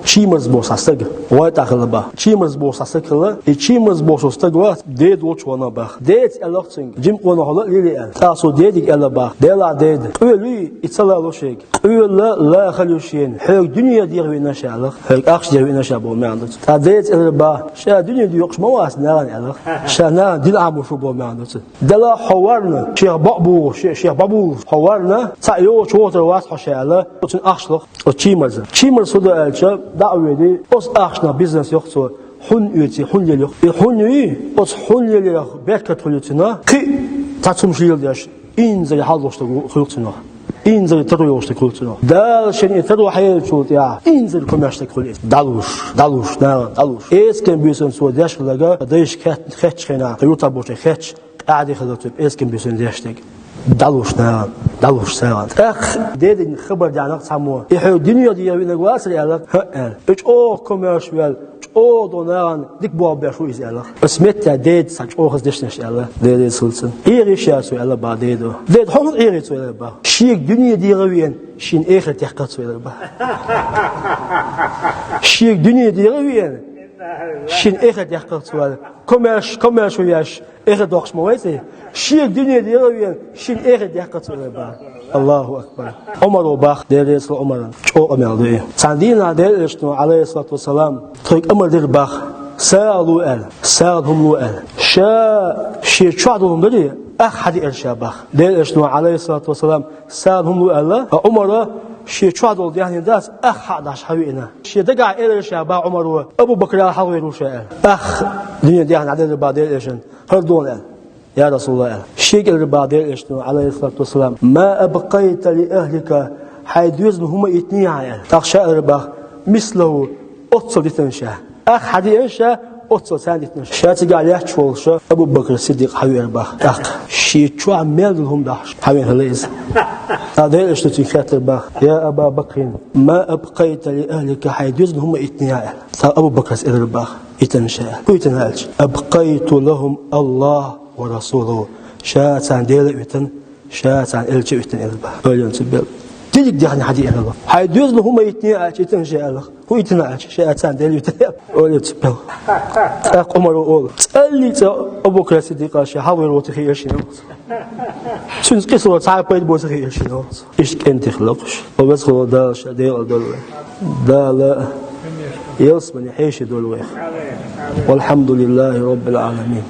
Чимерс босастыг уайт ахлба. Чимерс босастыкла и чимерс босостыгва дед очвана бах. Дед элохцинг жим кона хала лили эл. Тасо дедик элба. Дела дед. Ölü itsalalaşık. Ölü la халюшин. Хэг dünya дирвина шалых. Хэг ахш дирвина шабо мянды. Та дед элба. Ша dünya yoqşmavas наган элых. Шана дил амушу бо мянды. Дела хаварны. Шех бабу хаварны. Сайо чотыр вас хашалы. Üçün ахшлıq. O чимерс. Чимерс da elçe davedi. Os ахшна бизнес yoqsa hun üyeti hun geliyor. Hun üyi os hun geliyor. Berkat hulutuna. Ki tatsumşil yaş. İnze halloşta hulutuna. İnze tadı yoqta hulutuna. Dal şeni tadı hayal çot ya. İnze komerçta hulut. Daluş, daluş. Esken büyüsün so yaşlaga değiş xetçena. Yuta boşa xetç. Adi xalatüp esken büyüsün yaştek. دالوش ساعات أخ ديدن خبر جانق سامو يحيو دنيا دي ينقواس لألك هأل إيش أو كوميرشوال أو دونان ديك بواب بيشو إزالك اسمت ديد ساج أو خز دشنش ألك ديد سلسن إيري شاسو ألك با ديدو ديد حمد إيري سو ألك با شيك دنيا دي غوين شين إيخر تحقق سو ألك با شيك دنيا دي غوين شين إيخر تحقق سو ألك كوميرشو ياش إيخر دوخش مويسي شيك دنيا دي غوين شين إيخر تحقق سو ألك با الله أكبر عمر وباخ دير يسل عمر شو أمر دي ساندينا دير إشتو عليه الصلاة والسلام طريق أمر دير باخ سالهم لو أل شي شعدهم دي أحد الشابخ دير إشتو عليه الصلاة والسلام سالهم لو أل عمر شي شعدوا يعني داس أحد حوينا شي دقع إلى الشابخ عمر أبو بكر حوي روشا دنيا دي يعني عدد بعدين إيشن هردون يا رسول الله شيء الرباضي إشتو عليه الصلاة والسلام ما أبقيت لأهلك حيث يزن هم إثنين عيال تخشى الرباخ مثله أتصل دتنشا أخ حدي إنشا أتصل سان دتنشا شاتي قال يحشولشا أبو بكر الصديق حوي الرباخ أخ شيء شو عمل لهم داش حوي هليز هذا إشتو تنخات الرباخ يا أبا بكر ما أبقيت لأهلك حيث يزن هم إثنين عيال أبو بكر الرباخ يتنشا ويتنهالش أبقيت لهم الله ورسوله شاعن ديل ويتن شاعن إلش ويتن إلبا أولين سبب تيجي دهني حدي إلبا حيدوز له هم يتني أشيتن شيء الله هو يتنا شاعن ديل ويتن أولين سبب أقمر أول اللي أبو بكر الصديق شيء حاول وتخيل شيء شنو قصة صعب بيد بوس خير شيء إيش كنت خلقش وبس هو ده شديد ده لا يصبني حيش دول والحمد لله رب العالمين